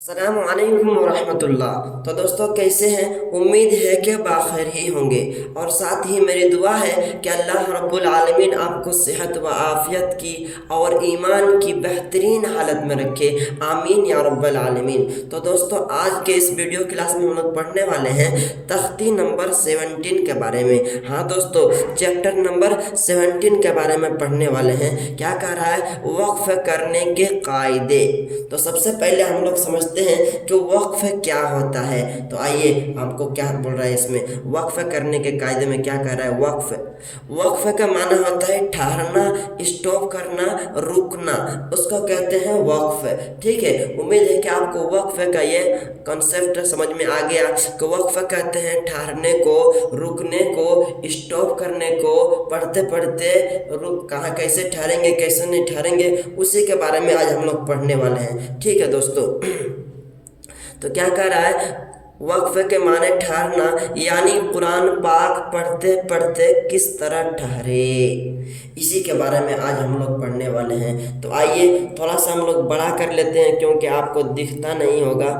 अस्सलाम वालेकुम वरहमतुल्लाह। तो दोस्तों कैसे हैं? उम्मीद है कि बाखैर ही होंगे और साथ ही मेरी दुआ है कि अल्लाह रब्बुल आलमीन आपको सेहत व आफ़ियत की और ईमान की बेहतरीन हालत में रखे, आमीन या रब्बुल आलमीन। तो दोस्तों आज के इस वीडियो क्लास में हम लोग पढ़ने वाले हैं तख्ती नंबर 17 के बारे में। हाँ दोस्तों, चैप्टर नंबर 17 के बारे में पढ़ने वाले हैं। क्या कह रहा है? वक्फ करने के कायदे। तो सबसे पहले हम लोग समझते हैं कि वक्फ क्या होता है। तो आइए आपको क्या बोल रहा है इसमें, वक्फ करने के कायदे में क्या कह रहा है। वक्फ का माना होता है ठहरना, स्टॉप करना, रुकना, उसको कहते हैं वक्फ। ठीक है, उम्मीद है कि आपको वक्फ का ये कॉन्सेप्ट समझ में आ गया कि वक्फ कहते हैं ठहरने को, रुकने को, स्टॉप करने को, पढ़ते पढ़ते रुक कहाँ कैसे ठहरेंगे कैसे नहीं ठहरेंगे, उसी के बारे में आज हम लोग पढ़ने वाले हैं। ठीक है दोस्तों, तो क्या कह रहा है, वक्फ के माने ठहरना, यानी कुरान पाक पढ़ते पढ़ते किस तरह ठहरे, इसी के बारे में आज हम लोग पढ़ने वाले हैं। तो आइए थोड़ा सा हम लोग बड़ा कर लेते हैं क्योंकि आपको दिखता नहीं होगा।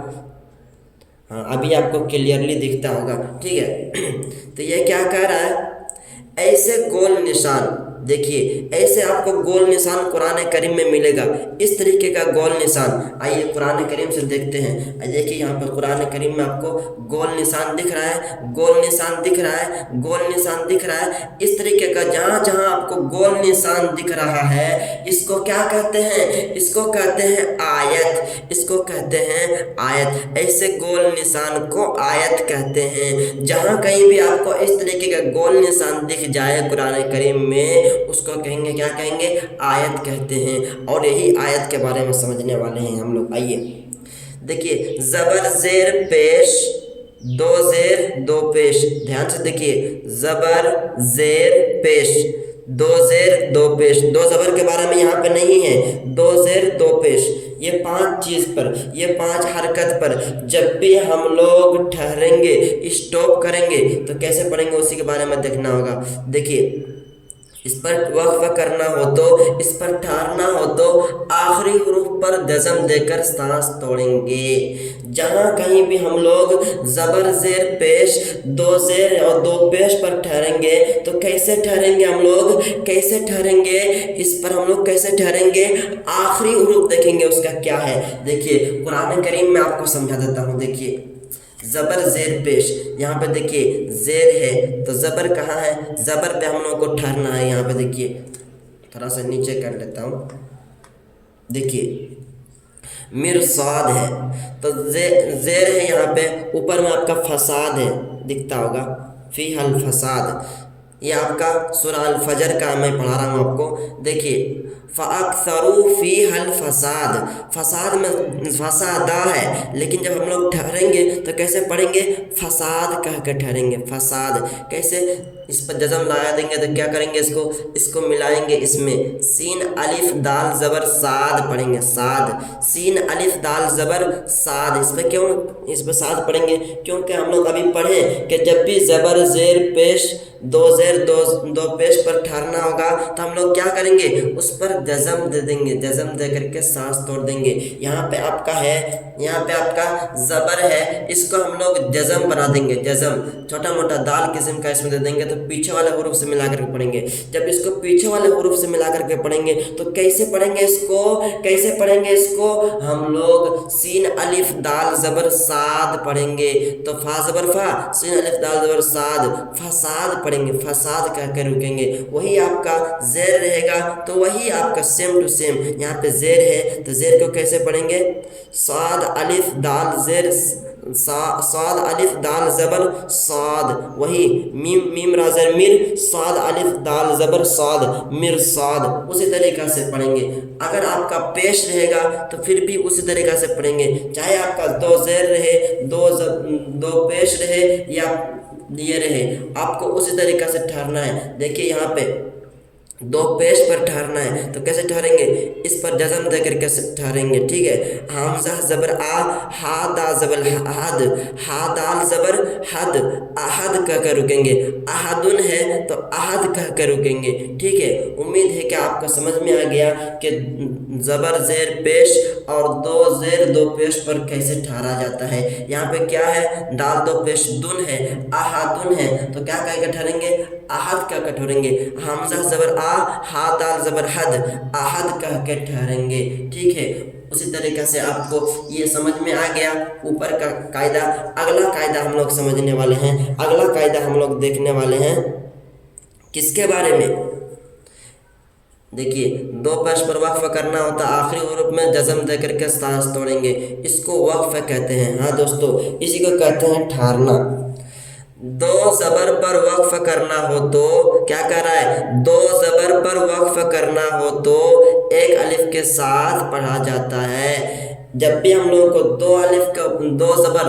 हाँ, अभी आपको क्लियरली दिखता होगा। ठीक है तो ये क्या कह रहा है, ऐसे गोल निशान, देखिए ऐसे आपको गोल निशान कुरान करीम में मिलेगा, इस तरीके का गोल निशान। आइए कुरान करीम से देखते हैं। देखिए यहाँ पर कुरान करीम में आपको गोल निशान दिख रहा है, गोल निशान दिख रहा है, गोल निशान दिख रहा है। इस तरीके का जहाँ जहाँ आपको गोल निशान दिख रहा है, इसको क्या कहते हैं? इसको कहते हैं आयत, इसको कहते हैं आयत। ऐसे गोल निशान को आयत कहते हैं। जहाँ कहीं भी आपको इस तरीके का गोल निशान दिख जाए कुरान करीम में, उसको कहेंगे, क्या कहेंगे? आयत कहते हैं। और यही आयत के बारे में समझने वाले हैं हम लोग। आइए देखिए, जबर जेर पेश, दो जेर दो पेश, ध्यान से देखिए, जबर जेर पेश, दो जेर दो पेश। दो जबर के बारे में यहाँ पे नहीं है, दो जेर दो पेश। ये पांच चीज पर, ये पांच हरकत पर जब भी हम लोग ठहरेंगे, स्टॉप करेंगे, तो कैसे पढ़ेंगे उसी के बारे में देखना होगा। देखिए, इस पर वक्फ करना हो तो, इस पर ठहरना हो तो आखिरी हुरूफ पर जज़म देकर सांस तोड़ेंगे। जहाँ कहीं भी हम लोग जबर जेर पेश, दो जेर और दो पेश पर ठहरेंगे, तो कैसे ठहरेंगे हम लोग, कैसे ठहरेंगे, इस पर हम लोग कैसे ठहरेंगे, आखिरी हुरूफ देखेंगे उसका क्या है। देखिए कुरान करीम में आपको समझा देता हूँ। देखिए जबर जेर पेश, यहाँ पे देखिए जेर है तो जबर कहाँ है, जबर पे हम लोग को ठहरना है। यहाँ पे देखिए, थोड़ा सा नीचे कर लेता हूँ। देखिए मिरसाद है तो जेर है यहाँ पे, ऊपर में आपका फसाद है, दिखता होगा, फी हल फसाद। ये आपका सूरह अल फजर का मैं पढ़ा रहा हूँ आपको। देखिए फ़अक्सरू फी हल फसाद, फसाद में फसादा है, लेकिन जब हम लोग ठहरेंगे तो कैसे पढ़ेंगे, फसाद कह के ठहरेंगे। फसाद कैसे, इस पर जज़म लगा देंगे तो क्या करेंगे, इसको मिलाएंगे, इसमें सीन अलिफ दाल ज़बर साद पढ़ेंगे, साद, सीन अलिफ दाल ज़बर साद। इस पर क्यों, इस पर साद पढ़ेंगे क्योंकि हम लोग अभी पढ़े कि जब भी ज़बर ज़ेर पेश, दो ज़ेर दो पेश पर ठहरना होगा तो हम लोग क्या करेंगे, उस पर जज़म दे देंगे, जज़म दे करके सांस तोड़ देंगे। यहाँ पे आपका है, यहाँ पे आपका ज़बर है, इसको हम लोग जज़म बना देंगे, जज़म छोटा मोटा दाल किस्म का इसमें दे देंगे, तो पीछे वाले हुरूफ से मिला करके पढ़ेंगे। जब इसको पीछे वाले हुरूफ से मिला करके पढ़ेंगे तो कैसे पढ़ेंगे इसको, कैसे पढ़ेंगे इसको, हम लोग सीन अलिफ दाल ज़बर साद पढ़ेंगे। तो फा ज़बर फा, सीन अलिफ दाल ज़बर साद, फसाद पढ़ेंगे, फसाद कह कर रुकेंगे। वही आपका ज़ेर रहेगा तो वही आपका सेम टू सेम, यहाँ पे ज़ेर है तो ज़ेर को कैसे पढ़ेंगे, साद अलिफ दाल ज़ेर, साद अलिफ दाल ज़बर साद, वही मीम राज़र मिर, साद अलिफ दाल ज़बर साद, मिर साद, उसी तरीक़ा से पढ़ेंगे। अगर आपका पेश रहेगा तो फिर भी उसी तरीक़ा से पढ़ेंगे, चाहे आपका दो ज़ेर रहे, दो पेश रहे या ये रहे, आपको उसी तरीक़ा से ठहरना है। देखिए यहाँ पे दो पेश पर ठहरना है तो कैसे ठहरेंगे, इस पर जज़म दे करके ठहरेंगे, ठीक है। हमजा ज़बर आ, हा दा ज़बर हद, हा दाल ज़बर हद, अहद कह कर रुकेंगे। अहदुन है तो अहद कह कर रुकेंगे, ठीक है। उम्मीद है कि आपको समझ में आ गया कि ज़बर ज़ेर पेश और दो ज़ेर दो पेश पर कैसे ठहरा जाता है। यहाँ पे क्या है, दाल दो पेश दुन है, अहदुन है तो क्या कह के ठहरेंगे, अहद कह कर ठहरेंगे। हमजा ज़बर आ, हा दाल ज़बर हद, अहद कह के ठहरेंगे, ठीक है। उसी तरीक़े से आपको ये समझ में आ गया ऊपर का कायदा। अगला कायदा हम लोग समझने वाले हैं, अगला कायदा हम लोग देखने वाले हैं किसके बारे में। देखिए, दो पेश पर वक्फ करना होता, आखिरी हरूफ में जज़म दे करके सांस तोड़ेंगे, इसको वक्फ कहते हैं। हाँ दोस्तों, इसी को कहते हैं ठहरना। दो ज़बर पर वक्फ करना हो तो क्या कर रहा है, दो ज़बर पर वक्फ करना हो तो एक अलिफ के साथ पढ़ा जाता है। जब भी हम लोगों को दो अलिफ का दो ज़बर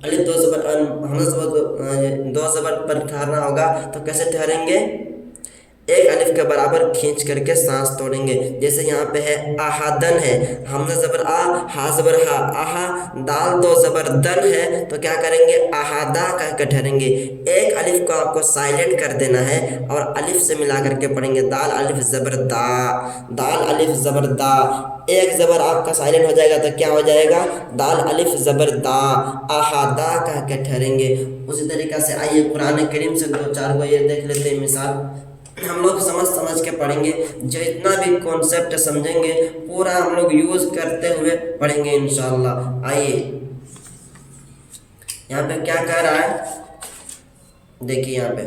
अलिफ दो ज़बर हमज़ा ज़बर दो ज़बर पर ठहरना होगा तो कैसे ठहरेंगे, एक अलिफ के बराबर खींच करके सांस तोड़ेंगे। जैसे यहाँ पे है अहादन है, हमज़ा ज़बर आ, हा ज़बर हा, आहा दाल दो ज़बर दन है तो क्या करेंगे, अहादा कह के ठहरेंगे। एक अलिफ को आपको साइलेंट कर देना है और अलिफ से मिला करके पढ़ेंगे, दाल अलिफ ज़बर दा, दाल अलिफ ज़बर दा। एक ज़बर आपका साइलेंट हो जाएगा तो क्या हो जाएगा, दाल अलिफ ज़बर दा, अहादा कह के ठहरेंगे। उसी तरीक़े से आइए कुरान करीम से दो चार को ये देख लेते हैं मिसाल, हम लोग समझ के पढ़ेंगे। जितना भी कॉन्सेप्ट समझेंगे पूरा हम लोग यूज़ करते हुए पढ़ेंगे इंशाअल्लाह। आइए यहाँ पे क्या कह रहा है, देखिए यहाँ पे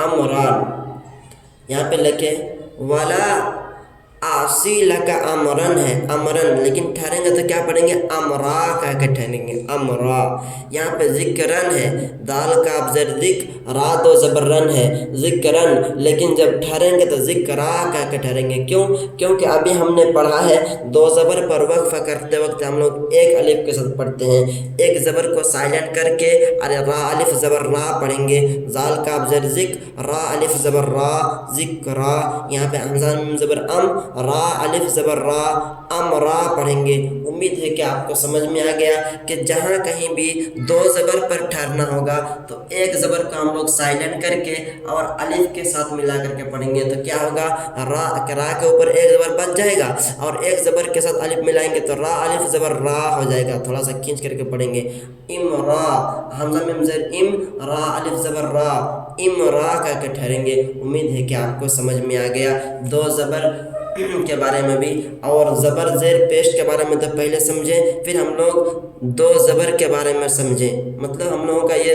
अमरान, यहाँ पे लिखे वाला आसी लका अमरन है, अमरन, लेकिन ठहरेंगे तो क्या पढ़ेंगे, अमरा कह के ठहरेंगे, अमरा। यहाँ पे ज़िक्रन है, दाल का अफजर दिक, रा दो ज़बरन है, ज़िक्रन, लेकिन जब ठहरेंगे तो ज़िक्रा कह के ठहरेंगे। क्यों, क्योंकि अभी हमने पढ़ा है दो ज़बर पर वक्फ करते वक्त हम लोग एक अलिफ के साथ पढ़ते हैं, एक ज़बर को साइलेंट करके अरे रा अलिफ ज़बर रा पढ़ेंगे, जाल का अफजर ज़िक, रा अलिफ ज़बर रा, ज़िक्रा। यहाँ पे हमज़ा ज़बर अम, रा अलिफ ज़बर रा, अमरा पढ़ेंगे। उम्मीद है कि आपको समझ में आ गया कि जहाँ कहीं भी दो ज़बर पर ठहरना होगा तो एक ज़बर का हम लोग साइलेंट करके और अलिफ के साथ मिला करके पढ़ेंगे तो क्या होगा, रा के ऊपर एक ज़बर बच जाएगा और एक ज़बर के साथ अलिफ मिलाएंगे तो रा अलिफ ज़बर रा हो जाएगा। थोड़ा सा खींच करके पढ़ेंगे, इमरा, हमज़ा मिम ज़ेर इम, रा अलिफ ज़बर रा, इमरा कह के ठहरेंगे। उम्मीद है कि आपको समझ में आ गया दो ज़बर के बारे में भी और ज़बर ज़ेर पेश के बारे में तो पहले समझें, फिर हम लोग दो ज़बर के बारे में समझें। मतलब हम लोगों का ये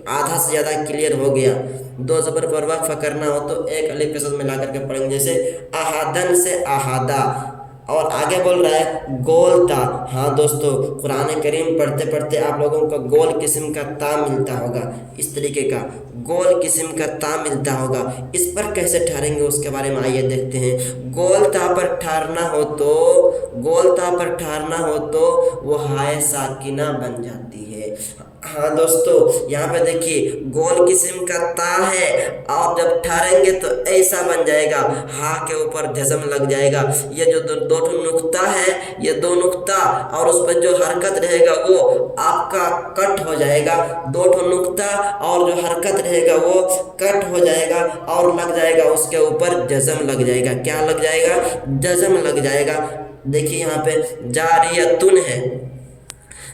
आधा से ज़्यादा क्लियर हो गया। दो ज़बर पर वक्फ करना हो तो एक अलिफ के साथ मिला करके पढ़ेंगे, जैसे अहादन से अहादा। और आगे बोल रहा है गोल ता। हाँ दोस्तों, कुरान करीम पढ़ते पढ़ते आप लोगों को गोल किस्म का ता मिलता होगा, इस तरीके का गोल किस्म का ता मिलता होगा। इस पर कैसे ठहरेंगे उसके बारे में आइए देखते हैं। गोल ता पर ठहरना हो तो, गोल ता पर ठहरना हो तो वो हाय साकिना बन जाती है। हाँ दोस्तों, यहाँ पे देखिए गोल किस्म का ता है और जब ठहरेंगे तो ऐसा बन जाएगा, हा के ऊपर जज़म लग जाएगा। ये जो दो नुक्ता है, ये दो नुक्ता और उस पर जो हरकत रहेगा वो आपका कट हो जाएगा। दो नुक्ता और जो हरकत रहेगा वो कट हो जाएगा और लग जाएगा उसके ऊपर जज़म लग जाएगा। क्या लग जाएगा, जज़म लग जाएगा। देखिए यहाँ पे जारियतुन है,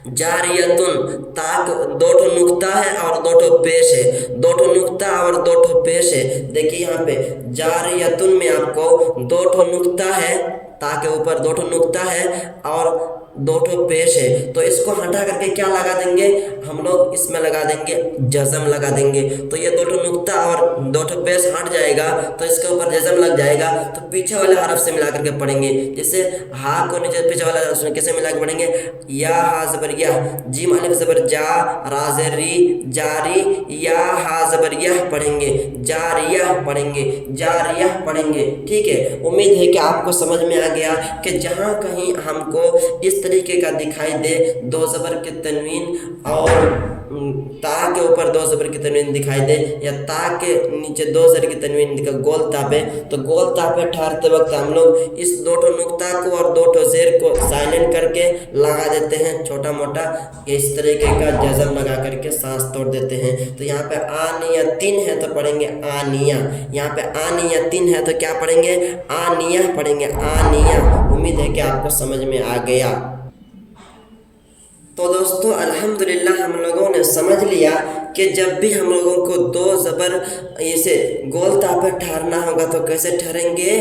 जारियतुन, ताक दो ठो नुक्ता है और दो ठो पेश है, दो ठो नुक्ता और दो ठो पेश है। देखिए यहाँ पे जारियतुन में आपको दो ठो नुक्ता है, ता के ऊपर दो ठो नुक्ता है और दो ठो पेश है, तो इसको हटा करके क्या लगा देंगे हम लोग, इसमें लगा देंगे जज़म लगा देंगे। तो ये दो ठो नुक्ता और दो ठो पेश हट जाएगा तो इसके ऊपर जज़म लग जाएगा। तो पीछे वाले हरफ से मिला करके पढ़ेंगे, जैसे हा को नीचे पीछे वाला हरफ कैसे मिला के पढ़ेंगे, या हा ज़बर या, जीम अलिफ ज़बर जा, रा ज़ेर री, जारी, या हा ज़बर यह पढ़ेंगे, जारिया पढ़ेंगे, जारिया पढ़ेंगे। ठीक है, उम्मीद है कि आपको समझ में आ गया कि जहाँ कहीं हमको इस तरीके का दिखाई दे दो ज़बर के तनवीन और ता के ऊपर दो ज़बर की तनवीन दिखाई दे या ता के नीचे दो ज़र की तनवीन दिखा गोल ता पे, तो गोल ता पे ठहरते वक्त हम लोग इस दो ठो नुक्ता को और दो ठो ज़ेर को साइलेंट करके लगा देते हैं छोटा मोटा, इस तरीके का जज़म लगा करके सांस तोड़ देते हैं। तो यहाँ पे आनियतिन है तो पढ़ेंगे आनिया, यहाँ पे आनियतिन है तो क्या पढ़ेंगे आनिया पढ़ेंगे आनिया। उम्मीद है कि आपको समझ में आ गया। तो दोस्तों अल्हम्दुलिल्लाह हम लोगों ने समझ लिया कि जब भी हम लोगों को दो ज़बर ऐसे गोल ता पर ठहरना होगा तो कैसे ठहरेंगे,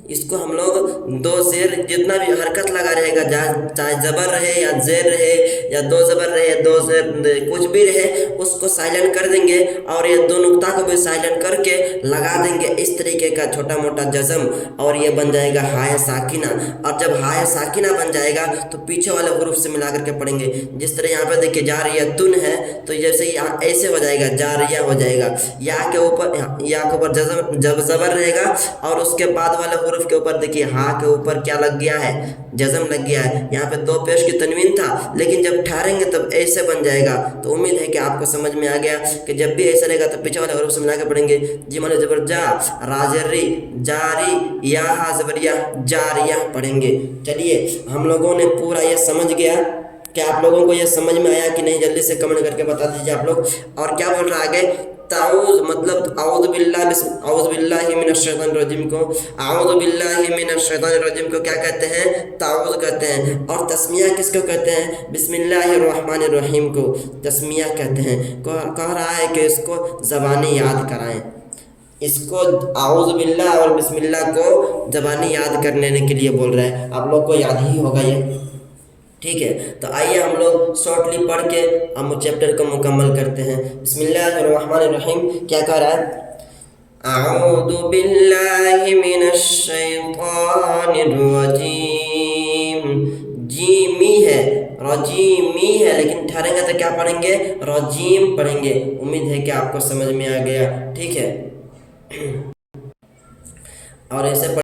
इसको हम लोग दो ज़ेर जितना भी हरकत लगा रहेगा, चाहे ज़बर रहे या ज़ेर रहे या दो ज़बर रहे दो ज़ेर कुछ भी रहे, उसको साइलेंट कर देंगे और ये दो नुक्ता को भी साइलेंट करके लगा देंगे इस तरीके का छोटा मोटा जज़म, और ये बन जाएगा हाय साकिना। और जब हाय साकिना बन जाएगा तो पीछे वाले हुरूफ से मिला करके पढ़ेंगे। जिस तरह यहाँ पे देखिए जारियतुन है तो जैसे यहाँ ऐसे हो जाएगा जारिया हो जाएगा, या के ऊपर जज़म जब ज़बर रहेगा और उसके बाद वाले हुरूफ के ऊपर देखिए हा के ऊपर क्या लग गया है जज़म लग गया है। यहाँ पे दो पेश की तनवीन था लेकिन जब ठहरेंगे तब ऐसे बन जाएगा। तो उम्मीद है कि आपको समझ में आ गया कि जब भी ऐसा रहेगा तो पीछे वाले हुरूफ से मिला के पढ़ेंगे। जी माने ज़बर जा राजरी जारी या हा ज़बर या जारिया पढ़ेंगे। चलिए हम लोगों ने पूरा ये समझ गया कि आप लोगों को ये समझ में आया कि नहीं, जल्दी से कमेंट करके बता दीजिए आप लोग। और क्या बोल रहा है आगे, ताऊज़ मतलब आऊज़ु बिल्लाहि मिनश शैतानिर रजीम को आऊज़ु बिल्लाहि मिनश शैतानिर रजीम को क्या कहते हैं, ताऊज़ कहते हैं। और तस्मिया किसको कहते हैं, बिस्मिल्लाहिर रहमानिर रहीम को तस्मिया कहते हैं। कह रहा है कि इसको ज़बानी याद कराएं, इसको आऊज़ बिल्लाह और बिस्मिल्लाह को ज़बानी याद करने के लिए बोल रहे हैं। आप लोग को याद ही होगा ये, ठीक है। तो आइए हम लोग शॉर्टली पढ़ के हम चैप्टर को मुकम्मल करते हैं। बिस्मिल्लाहिर्रहमानिर्रहीम क्या कह रहा है, अऊज़ु बिल्लाहि मिनश शैतानिर रजीम। जीमी है रजीमी है लेकिन ठहरेंगे तो क्या पढ़ेंगे रजीम पढ़ेंगे। उम्मीद है कि आपको समझ में आ गया, ठीक है। और ऐसे